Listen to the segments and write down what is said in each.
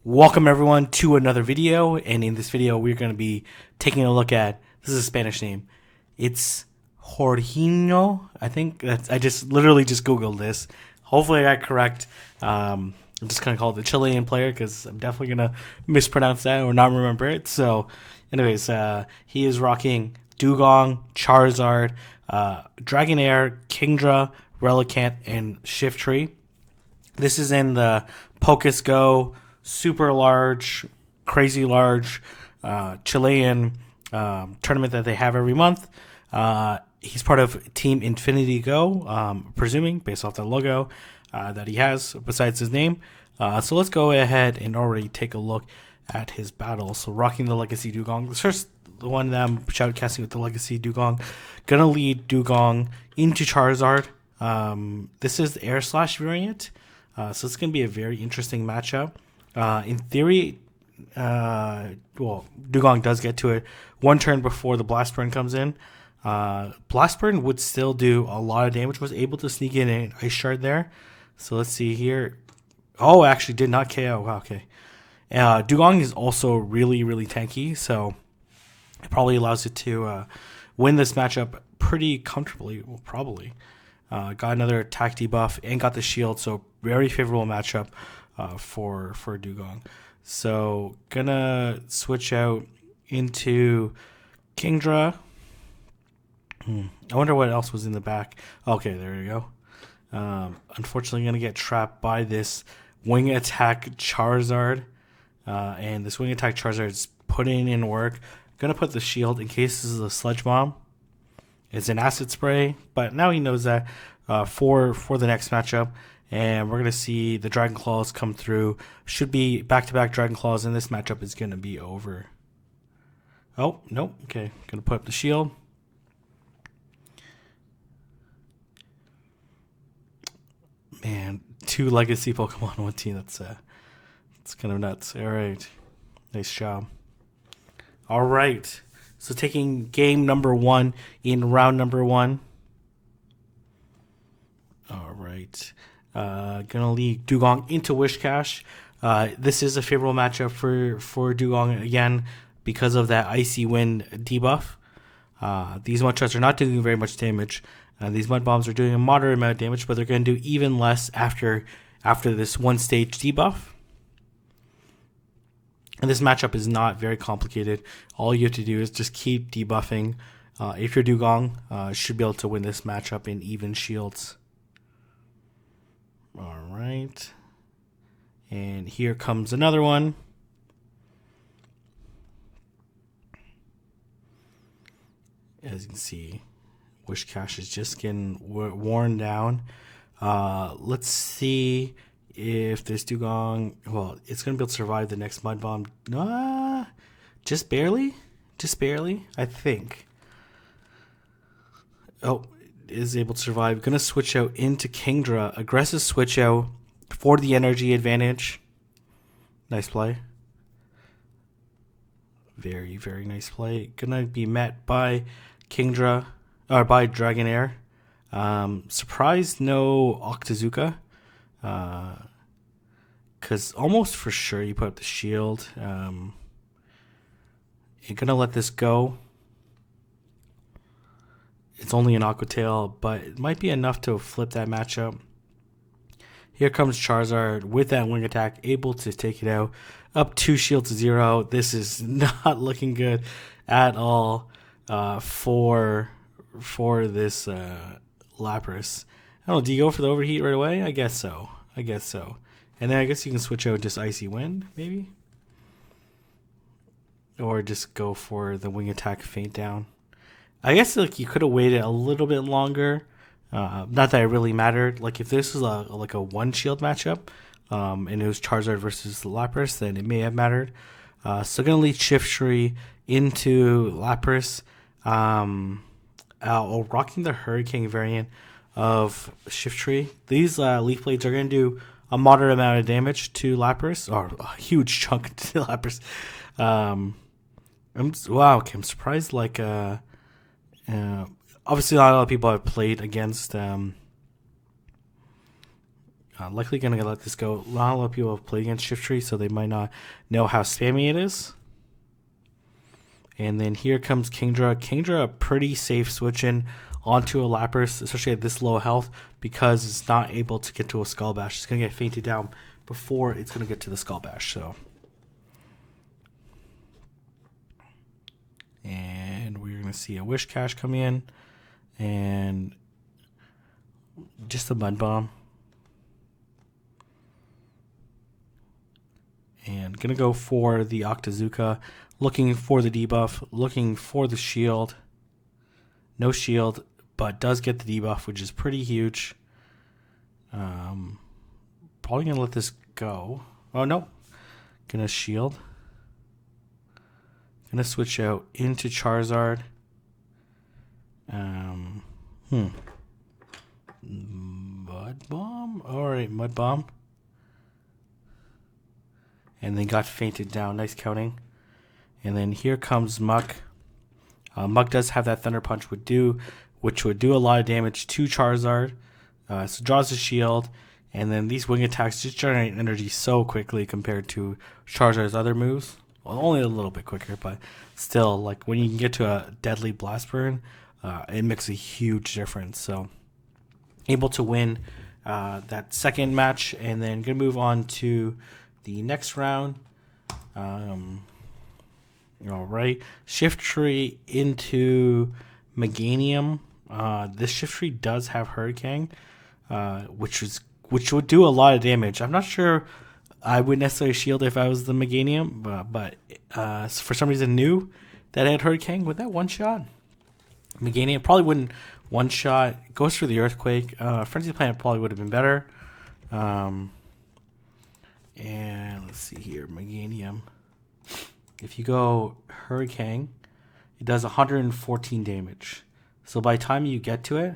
Welcome everyone to another video, and in this video we're going to be taking a look at, this is a Spanish name, it's Jorginho. I think that's, I just literally just googled this. Hopefully I got it correct. I'm just going to call it the Chilean player because I'm definitely going to mispronounce that or not remember it. So anyways, he is rocking Dewgong, Charizard, Dragonair, Kingdra, Relicanth, and Shiftry. This is in the Pokestgo super large, crazy large Chilean tournament that they have every month. He's part of Team Infinity Go, presuming, based off the logo that he has besides his name. So let's go ahead and already take a look at his battle. So rocking the Legacy Dewgong. The first one that I'm shoutcasting with the Legacy Dewgong. Gonna lead Dewgong into Charizard. This is the Air Slash variant. So it's going to be a very interesting matchup. In theory, Dewgong does get to it one turn before the Blast Burn comes in. Blast Burn would still do a lot of damage, was able to sneak in an Ice Shard there. So let's see here. Oh, actually did not KO. Wow, okay. Dewgong is also really, really tanky, so it probably allows it to win this matchup pretty comfortably, well, probably. Got another attack debuff and got the shield, so very favorable matchup for Dewgong. So gonna switch out into Kingdra. I wonder what else was in the back. Okay, there you go. Unfortunately, gonna get trapped by this Wing Attack Charizard, and this Wing Attack Charizard is putting in work. Gonna put the shield in case this is a Sludge Bomb. It's an Acid Spray, but now he knows that for the next matchup. And we're going to see the Dragon Claws come through. Should be back-to-back Dragon Claws, and this matchup is going to be over. Oh, nope. Okay, going to put up the shield. Man, 2 Legacy Pokemon on one team. That's kind of nuts. All right. Nice job. All right. So taking game number 1 in round number 1. All right. Gonna lead Dewgong into Whiscash. This is a favorable matchup for Dewgong again because of that Icy Wind debuff. These Mudshots are not doing very much damage. These Mud Bombs are doing a moderate amount of damage, but they're going to do even less after this one stage debuff. And this matchup is not very complicated. All you have to do is just keep debuffing. If you're Dewgong, should be able to win this matchup in even shields. All right. And here comes another one. As you can see, Whiscash is just getting worn down. Let's see if this Dewgong, well, it's going to be able to survive the next Mud Bomb. Just barely, I think. Oh, is able to survive. Going to switch out into Kingdra. Aggressive switch out for the energy advantage. Nice play. Very, very nice play. Going to be met by Kingdra, or by Dragonair. Surprised no Octazooka. Because almost for sure you put up the shield. You're going to let this go. It's only an Aqua Tail, but it might be enough to flip that matchup. Here comes Charizard with that Wing Attack, able to take it out. Up 2 shield to 0. This is not looking good at all for this Lapras. I don't know, do you go for the Overheat right away? I guess so. And then I guess you can switch out just Icy Wind, maybe? Or just go for the Wing Attack Faint Down. I guess like you could have waited a little bit longer. Not that it really mattered. Like if this was a one shield matchup, and it was Charizard versus Lapras, then it may have mattered. So gonna lead Shiftry into Lapras. Rocking the Hurricane variant of Shiftry. These Leaf Blades are gonna do a moderate amount of damage to Lapras, or a huge chunk to Lapras. I'm surprised. Like obviously not a lot of people have played against Likely going to let this go. Not a lot of people have played against Shiftry, so they might not know how spammy it is. And then here comes Kingdra. Kingdra, pretty safe switching onto a Lapras, especially at this low health, because it's not able to get to a Skull Bash. It's going to get fainted down before it's going to get to the Skull Bash. So, and we're going to see a Wish Cash come in, and just a Mud Bomb. And going to go for the Octazooka, looking for the debuff, looking for the shield. No shield, but does get the debuff, which is pretty huge. Probably going to let this go. Oh, no. Going to shield. Going to switch out into Charizard. Mud Bomb? Alright, Mud Bomb. And then got fainted down. Nice counting. And then here comes Muck. Muck does have that Thunder Punch which would do a lot of damage to Charizard. So draws the shield. And then these wing attacks just generate energy so quickly compared to Charizard's other moves. Well, only a little bit quicker, but still, like when you can get to a deadly Blast Burn, it makes a huge difference. So able to win that second match, and then gonna move on to the next round. All right, Shiftry into Meganium. This Shiftry does have Hurricane, which would do a lot of damage. I'm not sure I would necessarily shield if I was the Meganium, but for some reason knew that I had Hurricane. Would that one shot? Meganium probably wouldn't one shot. Goes for the Earthquake. Frenzy Plant probably would have been better. And let's see here, Meganium. If you go Hurricane, it does 114 damage. So by the time you get to it,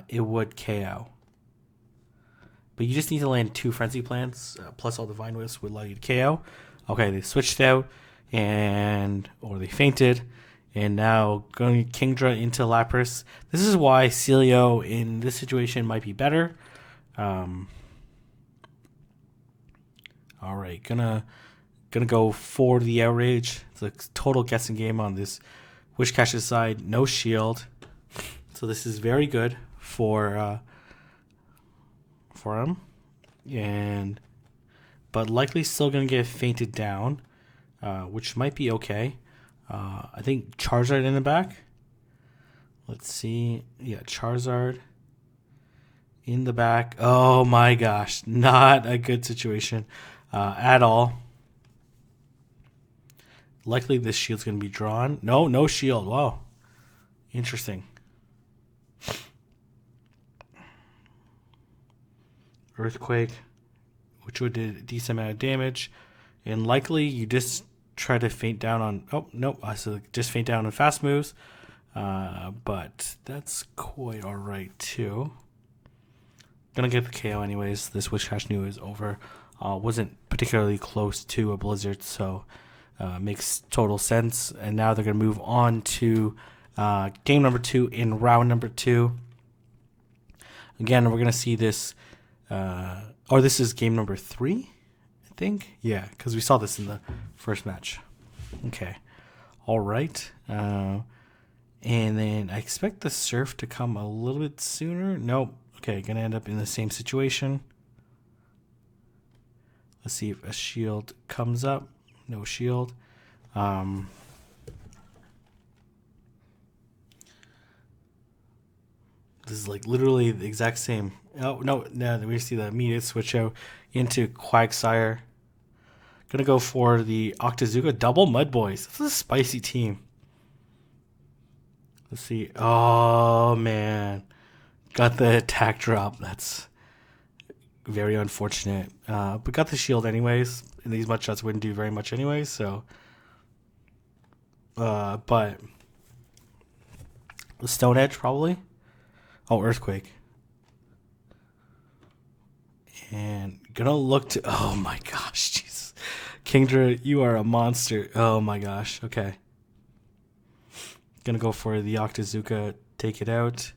it would KO. But you just need to land 2 Frenzy Plants, plus all Divine Wisps would allow you to KO. Okay, they switched out, or they fainted, and now going Kingdra into Lapras. This is why Celio in this situation might be better. All right, gonna go for the Outrage. It's a total guessing game on this Wish Cash's side. No shield, so this is very good for him. But likely still gonna get fainted down, which might be okay. I think Charizard in the back. Let's see. Yeah, Charizard in the back. Oh my gosh, not a good situation at all. Likely this shield's going to be drawn. No shield. Wow. Interesting. Earthquake, which would do a decent amount of damage. And likely you just try to feint down on... Oh, no. So just feint down on fast moves. But that's quite alright too. Gonna get the KO anyways. This Wish Cash knew is over. Wasn't particularly close to a Blizzard, so makes total sense. And now they're gonna move on to game number 2 in round number 2. Again, we're gonna see this. This is game number 3, I think. Yeah, because we saw this in the first match. Okay, all right. And then I expect the Surf to come a little bit sooner. Nope. Okay, gonna end up in the same situation. Let's see if a shield comes up. No shield. This is like literally the exact same. Oh, no, we see the immediate switch out into Quagsire. Gonna go for the Octazooka double Mud Boys. This is a spicy team. Let's see. Oh, man. Got the attack drop. That's very unfortunate. But got the shield anyways. And these mud shots wouldn't do very much anyways, so. But the Stone Edge probably. Oh, Earthquake. And gonna look to... Oh my gosh, Jesus. Kingdra, you are a monster. Oh my gosh, okay. Gonna go for the Octazooka, take it out.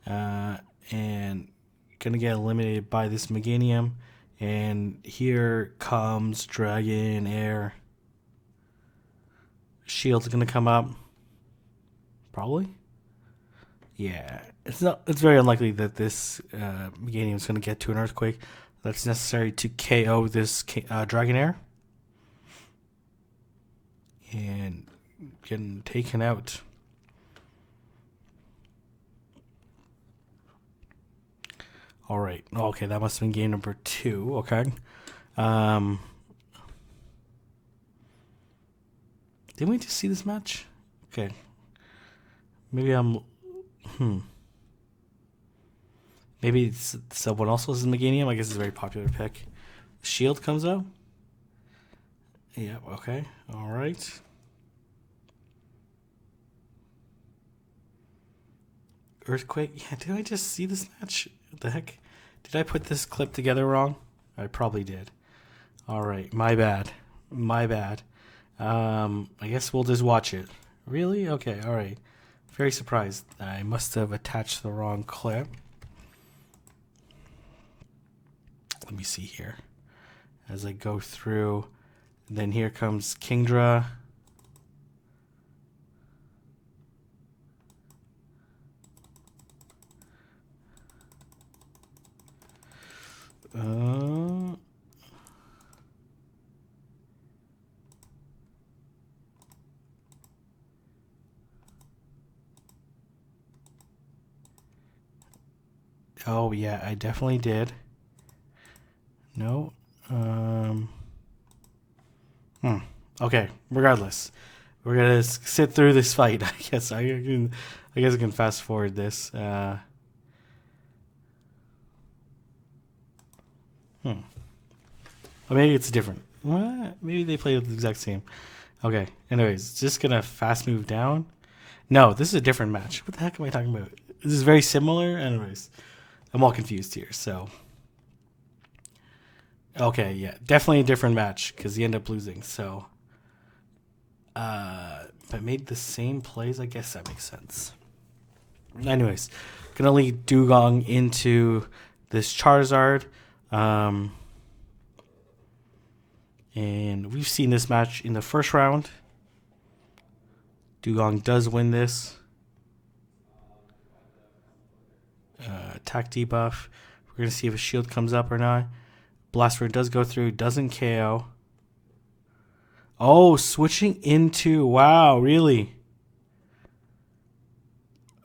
And gonna get eliminated by this Meganium. And here comes Dragonair. Shield's gonna come up. Probably. Yeah, it's very unlikely that this Meganium is gonna get to an Earthquake. That's necessary to KO this Dragonair. And getting taken out. All right. Okay, that must have been game number 2. Okay. Didn't we just see this match? Okay. Maybe Maybe it's someone else was in Meganium. I guess it's a very popular pick. Shield comes out. Yeah. Okay. All right. Earthquake. Yeah. Did I just see this match? What the heck? Did I put this clip together wrong? I probably did. All right. My bad. I guess we'll just watch it. Really? Okay. All right. Very surprised. I must have attached the wrong clip. Let me see here. As I go through, then here comes Kingdra. Oh yeah, I definitely did. No. Okay. Regardless, we're gonna sit through this fight. I guess I can fast forward this. Or maybe it's different. Maybe they play the exact same. Okay. Anyways, just gonna fast move down. No, this is a different match. What the heck am I talking about? This is very similar. Anyways, I'm all confused here. So. Okay, yeah, definitely a different match because he ended up losing. So, but made the same plays. I guess that makes sense. Anyways, gonna lead Dewgong into this Charizard, and we've seen this match in the first round. Dewgong does win this. Attack debuff. We're gonna see if a shield comes up or not. Blastoise does go through, doesn't KO. Oh, switching into... Wow, really?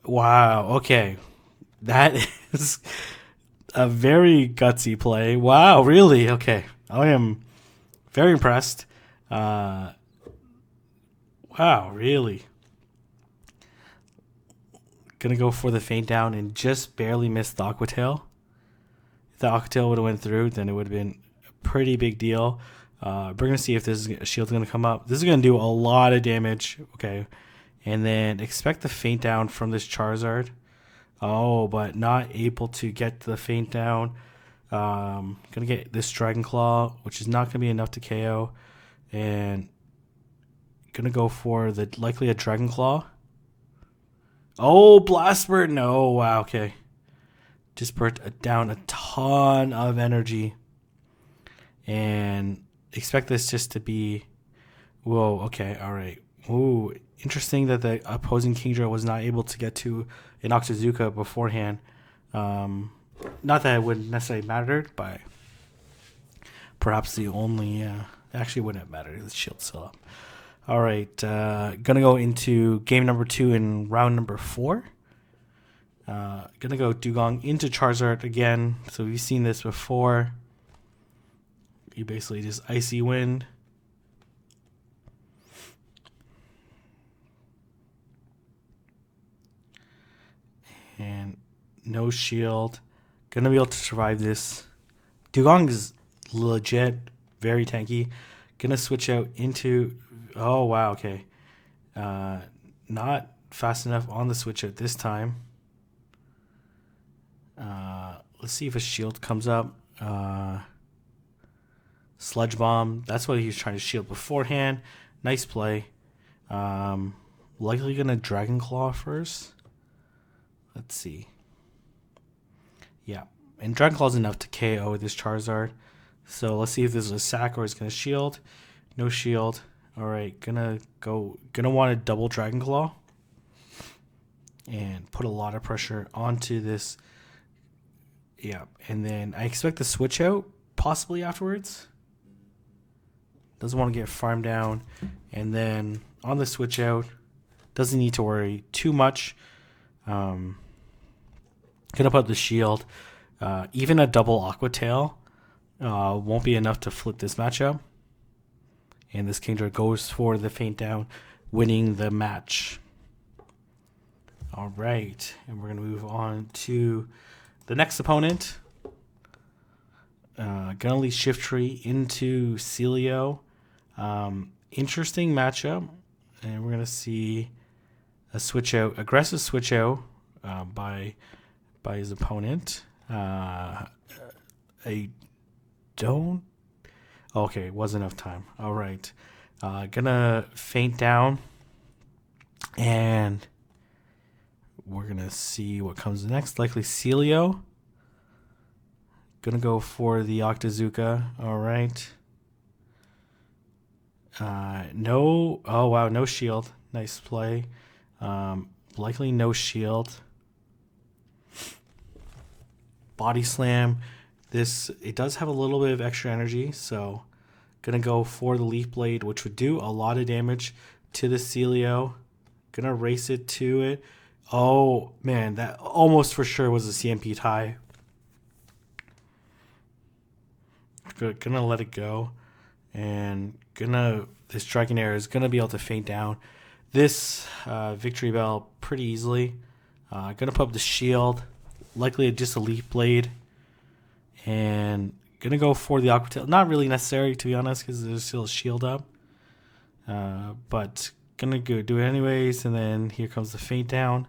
Wow, okay. That is a very gutsy play. Wow, really? Okay. I am very impressed. Wow, really? Gonna go for the feint down and just barely missed the Aqua Tail. If the Aqua Tail would have went through, then it would have been a pretty big deal. We're going to see if this shield's going to come up. This is going to do a lot of damage. Okay. And then expect the feint down from this Charizard. Oh, but not able to get the feint down. Going to get this Dragon Claw, which is not going to be enough to KO. And going to go for likely a Dragon Claw. Oh, Blast Burn. No. Wow. Okay. Just burnt down a ton of energy. And expect this just to be... Whoa, okay, all right. Ooh, interesting that the opposing Kingdra was not able to get to an Octazooka beforehand. Not that it would necessarily matter, but perhaps the only... actually wouldn't have mattered. The shield's still up. All right, gonna go into game number 2 in round number 4. Gonna go Dewgong into Charizard again. So we've seen this before. You basically just Icy Wind. And no shield. Gonna be able to survive this. Dewgong is legit very tanky. Gonna switch out into... Oh, wow, okay. Not fast enough on the switch out this time. Let's see if a shield comes up. Sludge Bomb. That's what he was trying to shield beforehand. Nice play. Likely going to Dragon Claw first. Let's see. Yeah. And Dragon Claw's enough to KO this Charizard. So let's see if this is a sack or it's gonna shield. No shield. Alright, gonna want to double Dragon Claw. And put a lot of pressure onto this. Yeah, and then I expect the switch out possibly afterwards. Doesn't want to get farmed down. And then on the switch out, doesn't need to worry too much. Gonna put the shield. Even a double Aqua Tail won't be enough to flip this matchup. And this Kingdra goes for the faint down, winning the match. All right, and we're going to move on to the next opponent. Gonna lead Shift Tree into Celio. Interesting matchup, and we're going to see a switch out, aggressive switch out by his opponent. I don't. Okay, wasn't enough time. All right, gonna faint down, and we're gonna see what comes next. Likely Celio. Gonna go for the Octazooka. All right. No. Oh wow, no shield. Nice play. Likely no shield. Body slam. It does have a little bit of extra energy, so gonna go for the Leaf Blade, which would do a lot of damage to the Celio. Gonna race it to it. Oh man, that almost for sure was a CMP tie. Gonna let it go, and this Dragonair is gonna be able to faint down this Victory Bell pretty easily. Gonna put up the shield, likely just a Leaf Blade. And gonna go for the Aqua Tail. Not really necessary, to be honest, because there's still a shield up. But gonna go do it anyways. And then here comes the faint down.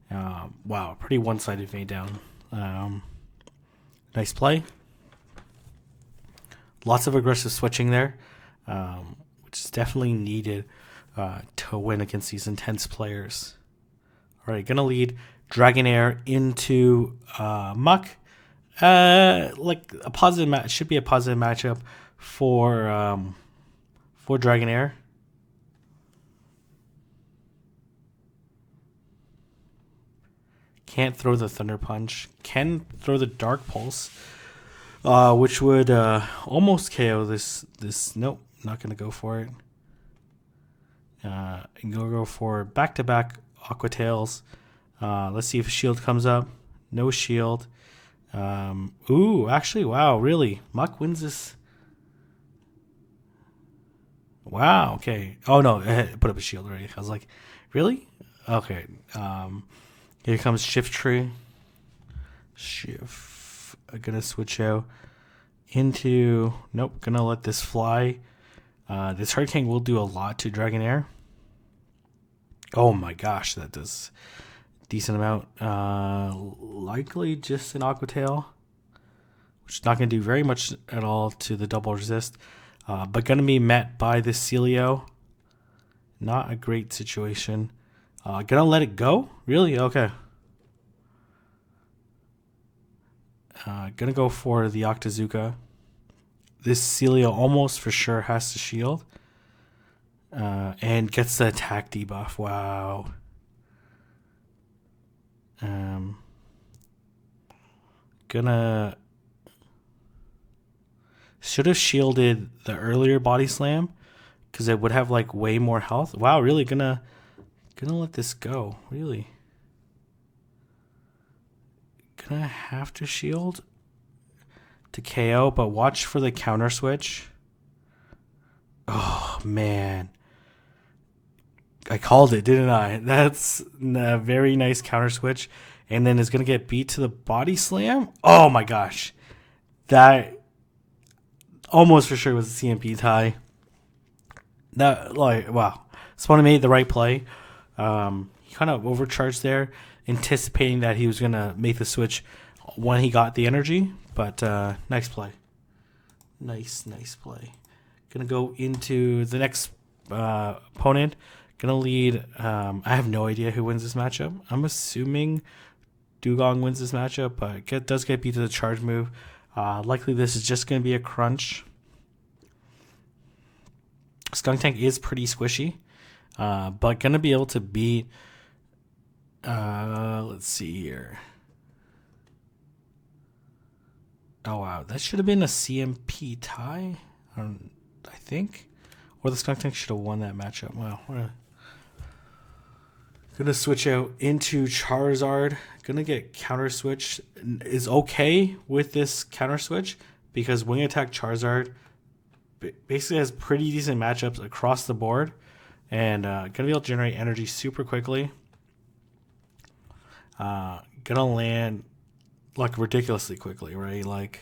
Wow, pretty one-sided faint down. Nice play. Lots of aggressive switching there, which is definitely needed to win against these intense players. All right, gonna lead Dragonair into Muck. Like a positive match should be a positive matchup for Dragonair. Can't throw the Thunder Punch. Can throw the Dark Pulse, which would almost KO this. Nope, not gonna go for it. And go for back-to-back Aqua Tails. Let's see if a shield comes up. No shield. Ooh, actually, wow, really? Muck wins this. Wow, okay. Oh, no, I put up a shield already. I was like, really? Okay. Here comes Shift Tree. I'm gonna switch out into... Nope, gonna let this fly. This Hurricane will do a lot to Dragonair. Oh my gosh, that does... decent amount. Likely just an Aqua Tail, which is not going to do very much at all to the double resist, but going to be met by this Celio. Not a great situation. Gonna let it go? Really? Okay. Gonna go for the Octazooka. This Celio almost for sure has to shield. And gets the attack debuff. Wow. Should have shielded the earlier body slam because it would have like way more health. Wow, really gonna let this go. Really gonna have to shield to KO, but watch for the counter switch. Oh man, I called it, didn't I? That's a very nice counter switch. And then is going to get beat to the body slam. Oh my gosh. That almost for sure was a CMP tie. That, like, wow. Spawn made the right play. He kind of overcharged there, anticipating that he was going to make the switch when he got the energy. But nice play. Nice play. Going to go into the next opponent. Gonna lead. I have no idea who wins this matchup. I'm assuming Dewgong wins this matchup, but does get beat to the charge move. Likely this is just going to be a crunch. Skuntank is pretty squishy, but going to be able to beat... let's see here. Oh, wow. That should have been a CMP tie, I think. Or the Skuntank should have won that matchup. Wow. Gonna switch out into Charizard. Gonna get counter switch. Is okay with this counter switch because Wing Attack Charizard basically has pretty decent matchups across the board. And gonna be able to generate energy super quickly. Gonna land like ridiculously quickly, right? Like,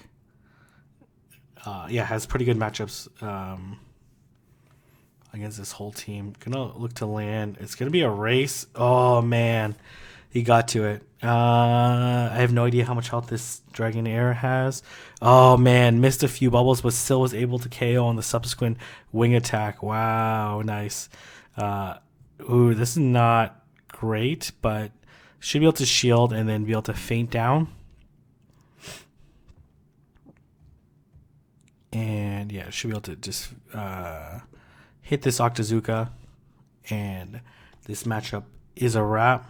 yeah, has pretty good matchups against this whole team. Gonna look to land. It's gonna be a race. Oh man, he got to it. I have no idea how much health this Dragonair has. Oh man, missed a few bubbles, but still was able to KO on the subsequent wing attack. Wow, nice. Ooh, this is not great, but should be able to shield and then be able to feint down. And yeah, should be able to just hit this Octazooka. And this matchup is a wrap.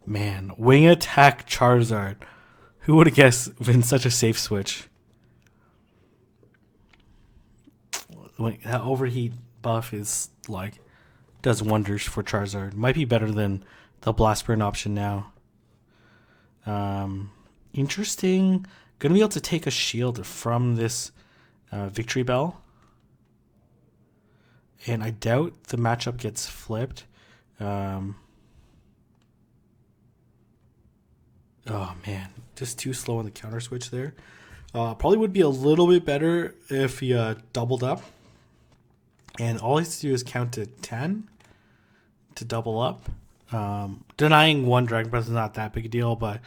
Man, Wing Attack Charizard. Who would have guessed been such a safe switch? That overheat buff is like... does wonders for Charizard. Might be better than the Blast Burn option now. Interesting. Gonna be able to take a shield from this Victory Bell. And I doubt the matchup gets flipped. Oh man, just too slow on the counter switch there. Probably would be a little bit better if he doubled up. And all he has to do is count to 10 to double up. Denying one Dragon Breath is not that big a deal, but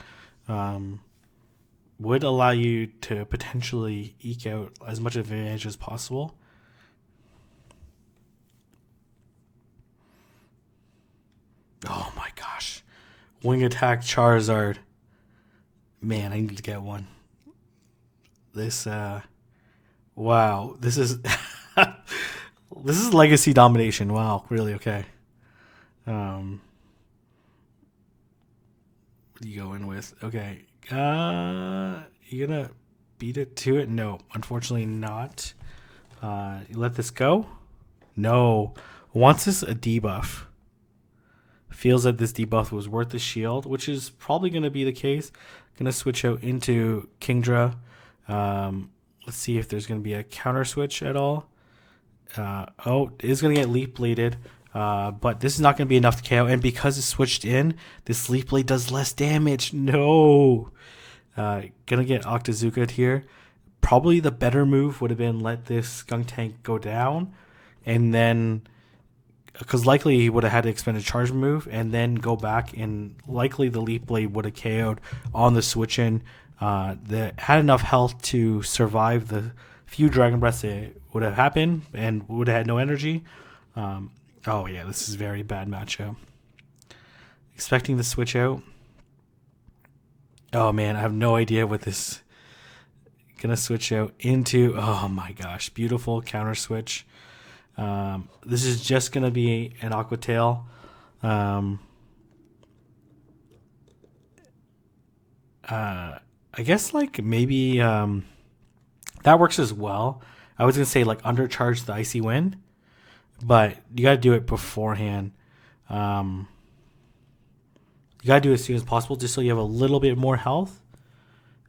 would allow you to potentially eke out as much advantage as possible. Oh my gosh. Wing Attack Charizard. Man, I need to get one. This, wow. This is, this is legacy domination. Wow, really? Okay. What are you going with? Okay. You gonna beat it to it? No, unfortunately not. You let this go? No. Wants this a debuff. Feels that this debuff was worth the shield, which is probably going to be the case. Gonna switch out into Kingdra. Let's see if there's going to be a counter switch at all. Oh, it is going to get Leaf Bladed. But this is not going to be enough to KO. And because it's switched in, this Leaf Blade does less damage. No. Gonna get Octazooka here. Probably the better move would have been let this Skuntank go down. And then, because likely he would have had to expend a charge move and then go back. And likely the Leaf Blade would have KO'd on the switch in. That had enough health to survive the few Dragon Breaths that would have happened and would have had no energy. Oh yeah, this is a very bad matchup. Expecting the switch out. Oh man, I have no idea what this... Gonna switch out into... Oh my gosh, beautiful counter switch. This is just gonna be an Aqua Tail. I guess like maybe that works as well. I was gonna say like undercharge the Icy Wind, but you gotta do it beforehand. You gotta do it as soon as possible, just so you have a little bit more health.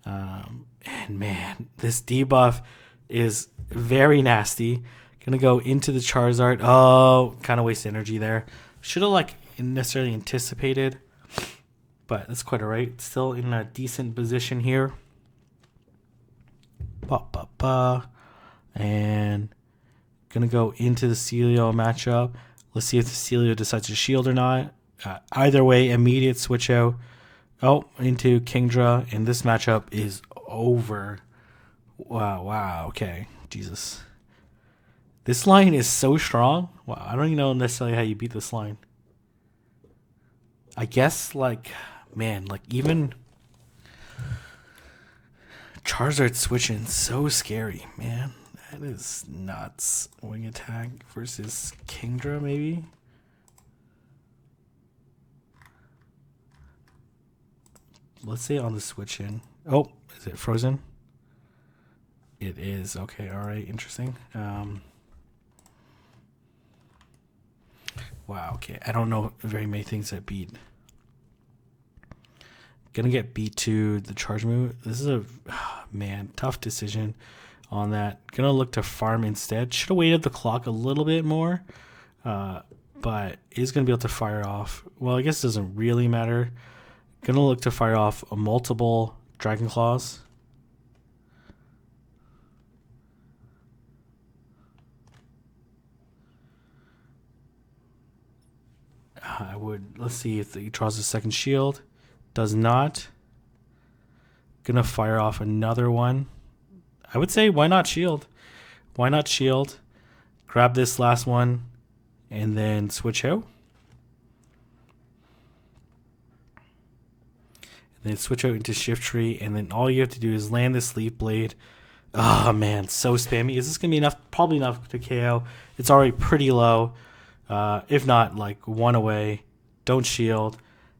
And man, this debuff is very nasty. Gonna go into the Charizard. Oh, kind of waste energy there. Should have like necessarily anticipated, but that's quite alright. Still in a decent position here. And gonna go into the Celio matchup. Let's see if the Celio decides to shield or not. Either way, immediate switch out. Oh, into Kingdra, and this matchup is over. Wow, okay. Jesus. This line is so strong. Wow, I don't even know necessarily how you beat this line. I guess, like, man, like, even Charizard switching, so scary, man. That is nuts. Wing attack versus Kingdra, maybe? Let's say on the switch in. Oh, is it frozen? It is. Okay, alright, interesting. Wow, okay. I don't know very many things that beat. Gonna get beat to the charge move. This is a man, tough decision on that. Gonna look to farm instead. Should have waited the clock a little bit more. But is gonna be able to fire off. Well, I guess it doesn't really matter. Gonna look to fire off a multiple Dragon Claws. I would, let's see if he draws a second shield. Does not. Gonna fire off another one. I would say, why not shield? Why not shield? Grab this last one and then switch out. And then switch out into Shift Tree, and then all you have to do is land this Leaf Blade. Oh man, so spammy. Is this gonna be enough? Probably enough to KO. It's already pretty low. If not, like one away. Don't shield,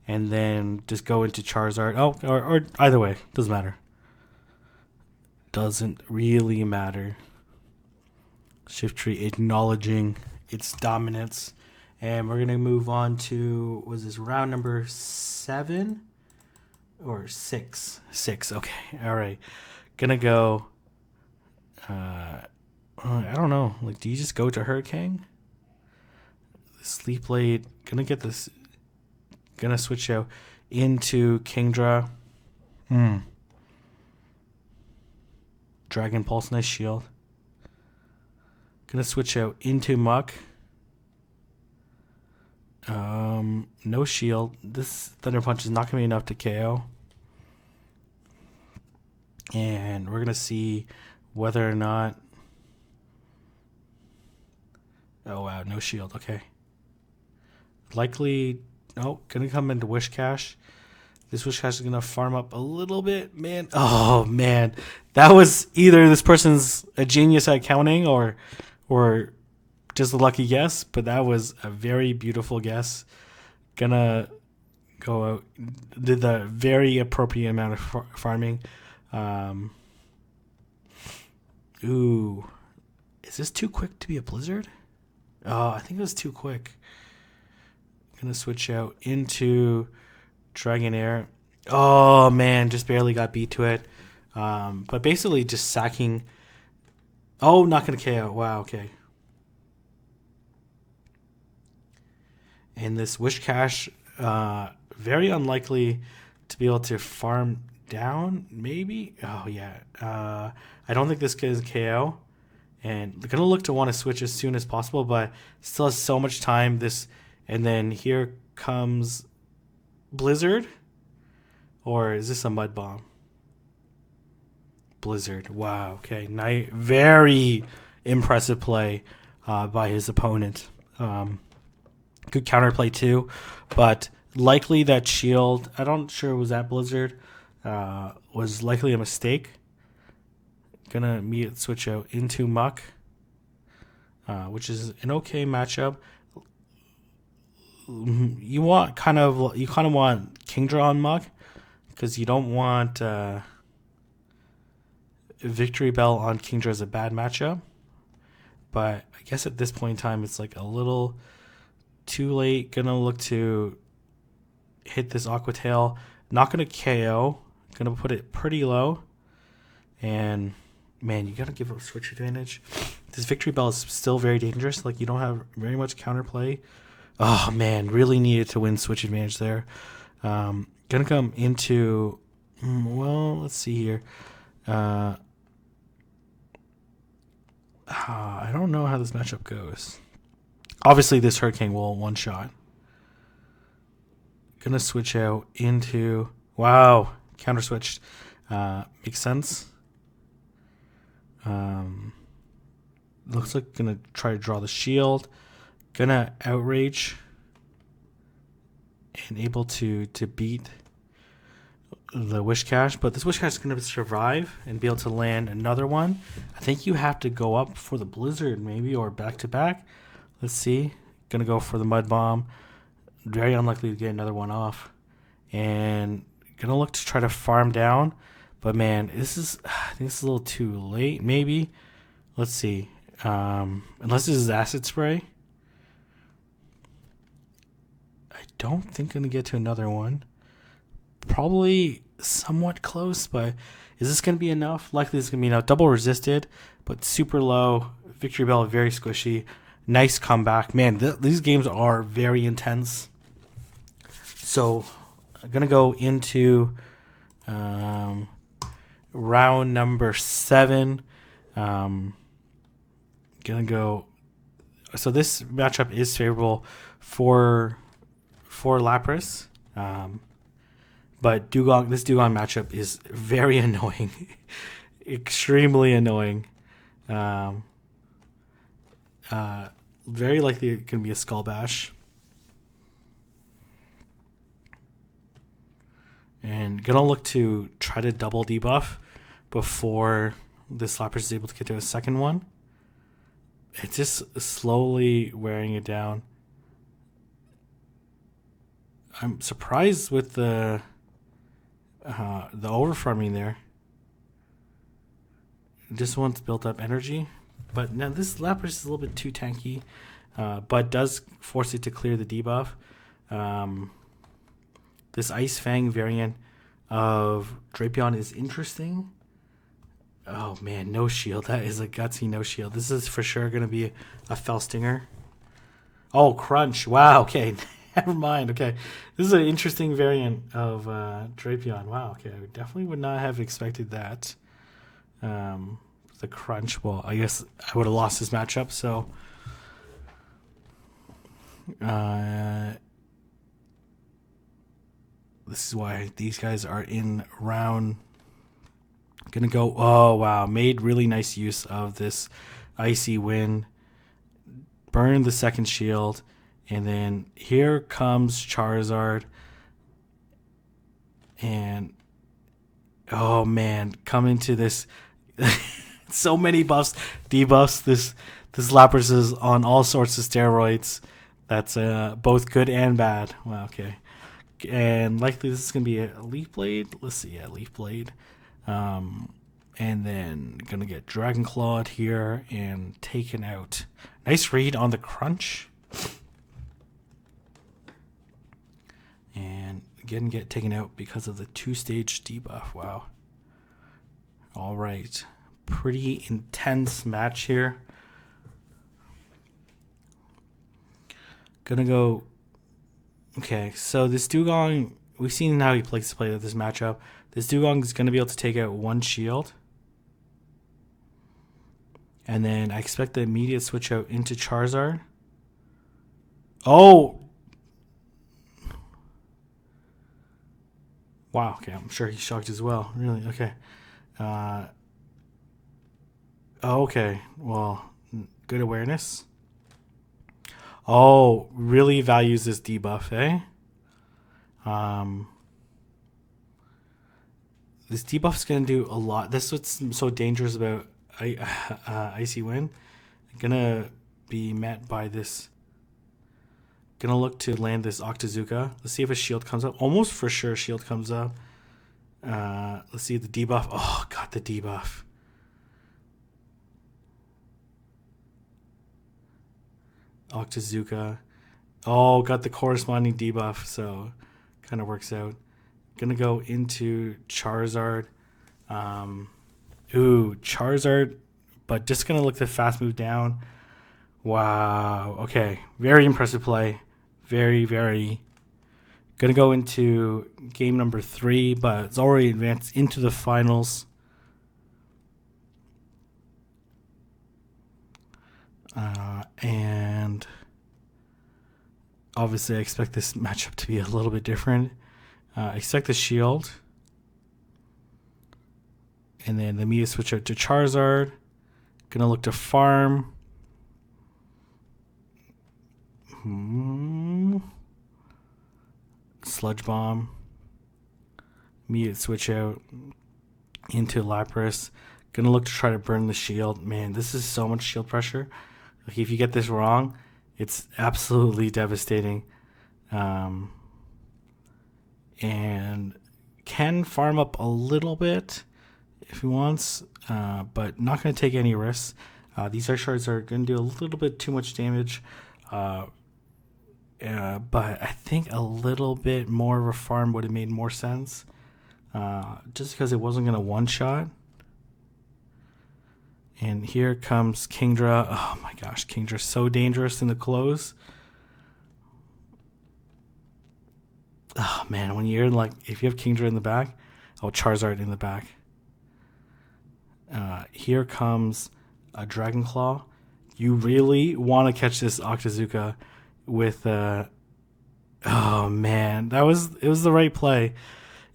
and then just go into Charizard. Oh, or either way, doesn't matter. Doesn't really matter. Shift Tree acknowledging its dominance, and we're gonna move on to, was this round number 7 or 6? 6. Okay, all right. Gonna go. I don't know. Like, do you just go to Hurricane? Sleep Blade. Gonna get this. Gonna switch out into Kingdra. Dragon Pulse, nice shield. Gonna switch out into Muck. No shield. This Thunder Punch is not gonna be enough to KO. And we're gonna see whether or not. Oh wow, no shield. Okay. Likely, oh, gonna come into Wish Cache. This Wish Cache is gonna farm up a little bit, man. Oh man, that was either this person's a genius at counting or just a lucky guess. But that was a very beautiful guess. Gonna go out, did the very appropriate amount of farming. Ooh, is this too quick to be a Blizzard? Oh, I think it was too quick. Gonna switch out into Dragonair. Oh man, just barely got beat to it. But basically just sacking. Oh, not gonna KO. Wow, okay. And this Wish Cache, very unlikely to be able to farm down, maybe? Oh yeah. I don't think this is KO. And they're gonna look to want to switch as soon as possible, but still has so much time. And then here comes Blizzard, or is this a Mud Bomb? Blizzard. Wow. Okay. Very impressive play by his opponent. Good counterplay too, but likely that shield. I'm not sure was that Blizzard. Was likely a mistake. Gonna immediately switch out into Muck, which is an okay matchup. You kind of want Kingdra on Muck because you don't want Victory Bell on Kingdra as a bad matchup. But I guess at this point in time, it's like a little too late. Gonna look to hit this Aqua Tail. Not gonna KO. Gonna put it pretty low. And man, you gotta give a switch advantage. This Victory Bell is still very dangerous. Like, you don't have very much counterplay. Oh man, really needed to win switch advantage there. Gonna come into, well, let's see here. I don't know how this matchup goes. Obviously, this Hurricane will one shot. Gonna switch out into, wow, counter switched. Makes sense. Looks like gonna try to draw the shield. Gonna outrage. and able to beat the Wish Cache, but this Wish Cache is going to survive and be able to land another one. I think you have to go up for the Blizzard maybe, or back to back. Let's see. Going to go for the Mud Bomb. Very unlikely to get another one off. And going to look to try to farm down. But man, I think this is a little too late maybe. Let's see. Unless this is Acid Spray. I don't think I'm going to get to another one. Probably somewhat close, but is this going to be enough? Likely it's going to be enough. Double resisted, but super low. Victory Bell, very squishy. Nice comeback. Man, these games are very intense. So I'm going to go into round number 7. Gonna go. So this matchup is favorable for Lapras. But this Dewgong matchup is very annoying. Extremely annoying. Very likely going to be a Skull Bash. And going to look to try to double debuff before this Lapras is able to get to a second one. It's just slowly wearing it down. I'm surprised with the over-farming there. This one's built up energy. But now this Lapras is a little bit too tanky. But does force it to clear the debuff. This Ice Fang variant of Drapion is interesting. Oh man, no shield. That is a gutsy no shield. This is for sure going to be a Fell Stinger. Oh, Crunch. Wow, okay. Never mind. Okay, this is an interesting variant of Drapion. Wow. Okay, I definitely would not have expected that. The Crunch. Well, I guess I would have lost this matchup. So, this is why these guys are in round. Gonna go. Oh wow! Made really nice use of this Icy Wind. Burn the second shield. And then here comes Charizard. And oh man, come into this so many buffs, debuffs. This Lapras is on all sorts of steroids. That's both good and bad. Wow, okay. And likely this is gonna be a Leaf Blade. Let's see, yeah, Leaf Blade. And then gonna get Dragon Clawed here and taken out. Nice read on the Crunch. And again, get taken out because of the 2-stage debuff. Wow. All right. Pretty intense match here. Gonna go. Okay, so this Dewgong, we've seen how he likes to play this matchup. This Dewgong is going to be able to take out one shield. And then I expect the immediate switch out into Charizard. Oh! Wow, okay, I'm sure he's shocked as well. Really? Okay. Okay, well, good awareness. Oh, really values this debuff, eh? This debuff is going to do a lot. This is what's so dangerous about Icy Wind. Gonna be met by this. Gonna look to land this Octazooka. Let's see if a shield comes up. Almost for sure shield comes up. Let's see the debuff. Oh, got the debuff. Octazooka. Oh, got the corresponding debuff. So kind of works out. Gonna go into Charizard. Charizard. But just gonna look the fast move down. Wow. Okay. Very impressive play. Very, very. Gonna go into game number 3, but it's already advanced into the finals. And obviously I expect this matchup to be a little bit different. I expect the shield. And then the immediate switch out to Charizard. Gonna look to farm. Sludge Bomb. Immediate switch out into Lapras. Gonna look to try to burn the shield. Man, this is so much shield pressure. Like, if you get this wrong, it's absolutely devastating. And can farm up a little bit if he wants, but not going to take any risks. These ice shards are going to do a little bit too much damage, but I think a little bit more of a farm would have made more sense, just because it wasn't going to one-shot. And here comes Kingdra. Oh my gosh, Kingdra's so dangerous in the close. Oh man, when you're like, if you have Kingdra in the back, Charizard in the back. Here comes a Dragon Claw. You really want to catch this Octazooka with oh man, it was the right play.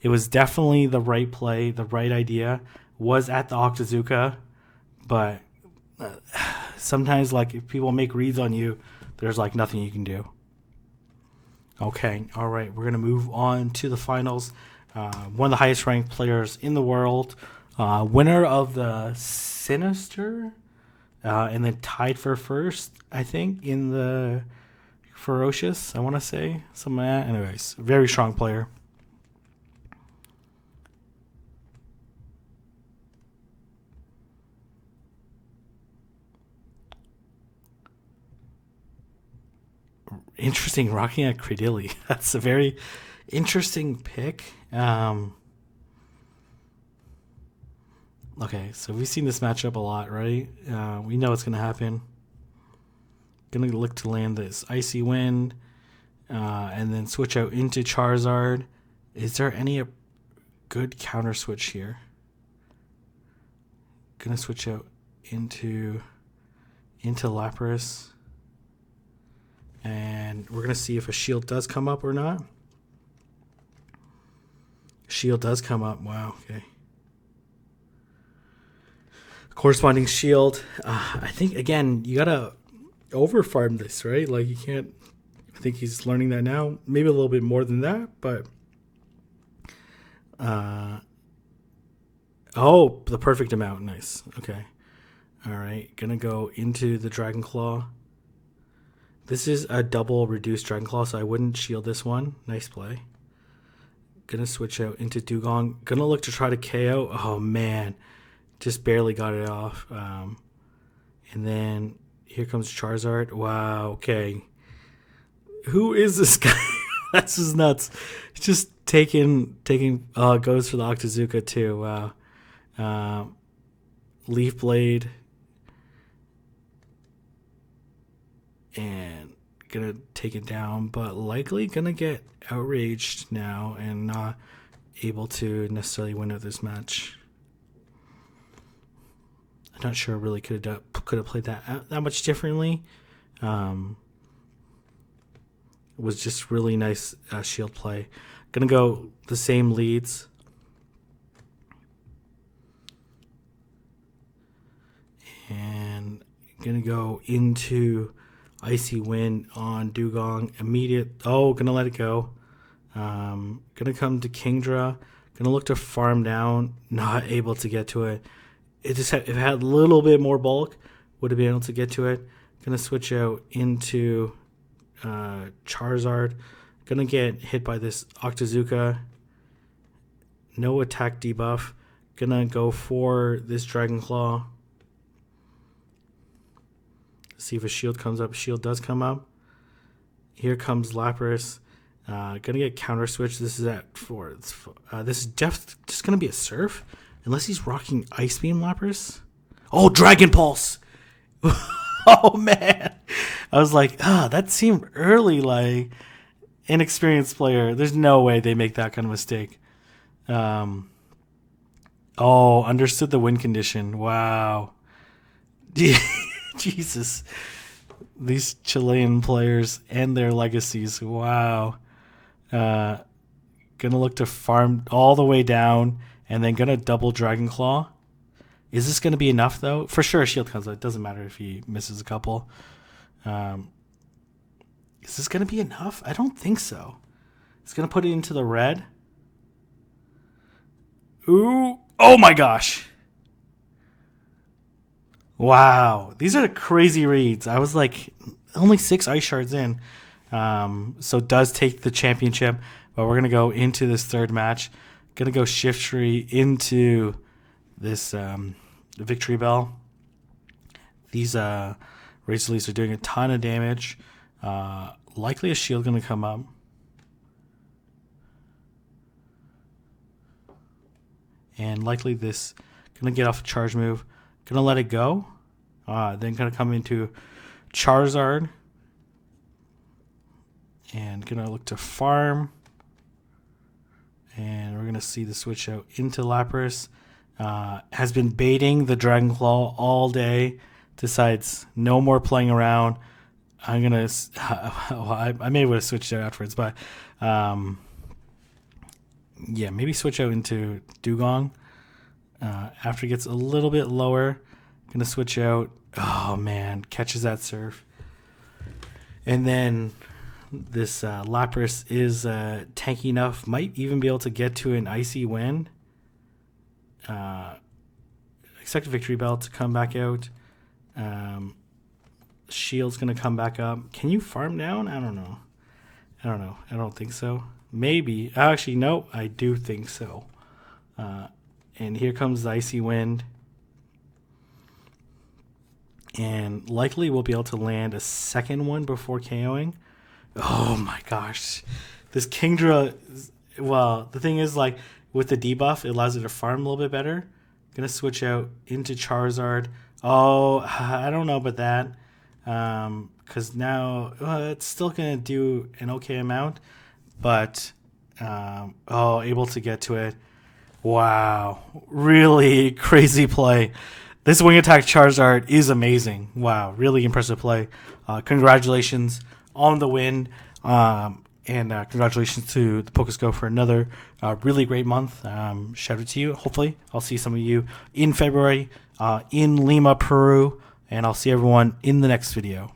It was definitely the right play. The right idea was at the Octazooka, but sometimes, like, if people make reads on you, there's like nothing you can do. Okay, all right, we're gonna move on to the finals. One of the highest ranked players in the world, winner of the Sinister, and then tied for first, I think, in the Ferocious, I want to say, something like that. Anyways, very strong player. Interesting, rocking at Credilli. That's a very interesting pick. Okay, so we've seen this matchup a lot, right? We know what's going to happen. Going to look to land this Icy Wind, and then switch out into Charizard. Is there any good counter switch here? Going to switch out into Lapras. And we're going to see if a shield does come up or not. Shield does come up. Wow, okay. Corresponding shield. I think, again, you got to over-farm this, right? Like, you can't... I think he's learning that now. Maybe a little bit more than that, but... oh, the perfect amount. Nice. Okay. All right. Going to go into the Dragon Claw. This is a double reduced Dragon Claw, so I wouldn't shield this one. Nice play. Gonna switch out into Dewgong. Gonna look to try to KO. Oh, man. Just barely got it off. And then here comes Charizard. Wow, okay. Who is this guy? That's just nuts. Just taking goes for the Octazooka too. Wow. Leaf Blade. And gonna take it down, but likely gonna get outraged now and not able to necessarily win out this match. I'm not sure. Really could have played that much differently. It was just really nice shield play. Gonna go the same leads. And gonna go into Icy Wind on Dewgong. Immediate. Oh, gonna let it go. Gonna come to Kingdra. Gonna look to farm down. Not able to get to it. If it had a little bit more bulk, would have been able to get to it. Gonna switch out into Charizard. Gonna get hit by this Octazooka. No attack debuff. Gonna go for this Dragon Claw. See if a shield comes up. Shield does come up. Here comes Lapras. Gonna get counter switch. This is at 4. This is just gonna be a Surf, unless he's rocking Ice Beam Lapras. Oh, Dragon Pulse. Oh man, I was like, that seemed early. Like, inexperienced player. There's no way they make that kind of mistake. Oh, understood the win condition. Wow. Jesus, these Chilean players and their legacies. Wow. Gonna look to farm all the way down and then gonna double Dragon Claw. Is this gonna be enough though? For sure, shield comes out. It doesn't matter if he misses a couple. Is this gonna be enough? I don't think so. It's going to put it into the red. Ooh. Oh my gosh. Wow. These are crazy reads. I was like only 6 ice shards in. So it does take the championship. But we're going to go into this third match. Going to go shift tree into this victory bell. These Razor Leafs are doing a ton of damage. Likely a shield going to come up. And likely this going to get off a charge move. Going to let it go. Then going to come into Charizard. And going to look to farm. And we're going to see the switch out into Lapras. Has been baiting the Dragon Claw all day. Decides no more playing around. I'm going to... I may would have switched out afterwards, but... yeah, maybe switch out into Dewgong. After it gets a little bit lower, going to switch out. Oh, man. Catches that surf. And then this Lapras is tanky enough. Might even be able to get to an Icy Wind. Expect a Victory Bell to come back out. Shield's going to come back up. Can you farm down? I don't know. I don't think so. Maybe. Actually, no, I do think so. And here comes the Icy Wind. And likely we'll be able to land a second one before KOing. Oh my gosh. This Kingdra, well, the thing is, like, with the debuff, it allows it to farm a little bit better. Gonna switch out into Charizard. Oh, I don't know about that. Because now it's still gonna do an okay amount. But, able to get to it. Wow. Really crazy play. This wing attack Charizard is amazing. Wow. Really impressive play. Congratulations on the win. And congratulations to the Pokestgo for another really great month. Shout out to you. Hopefully, I'll see some of you in February in Lima, Peru. And I'll see everyone in the next video.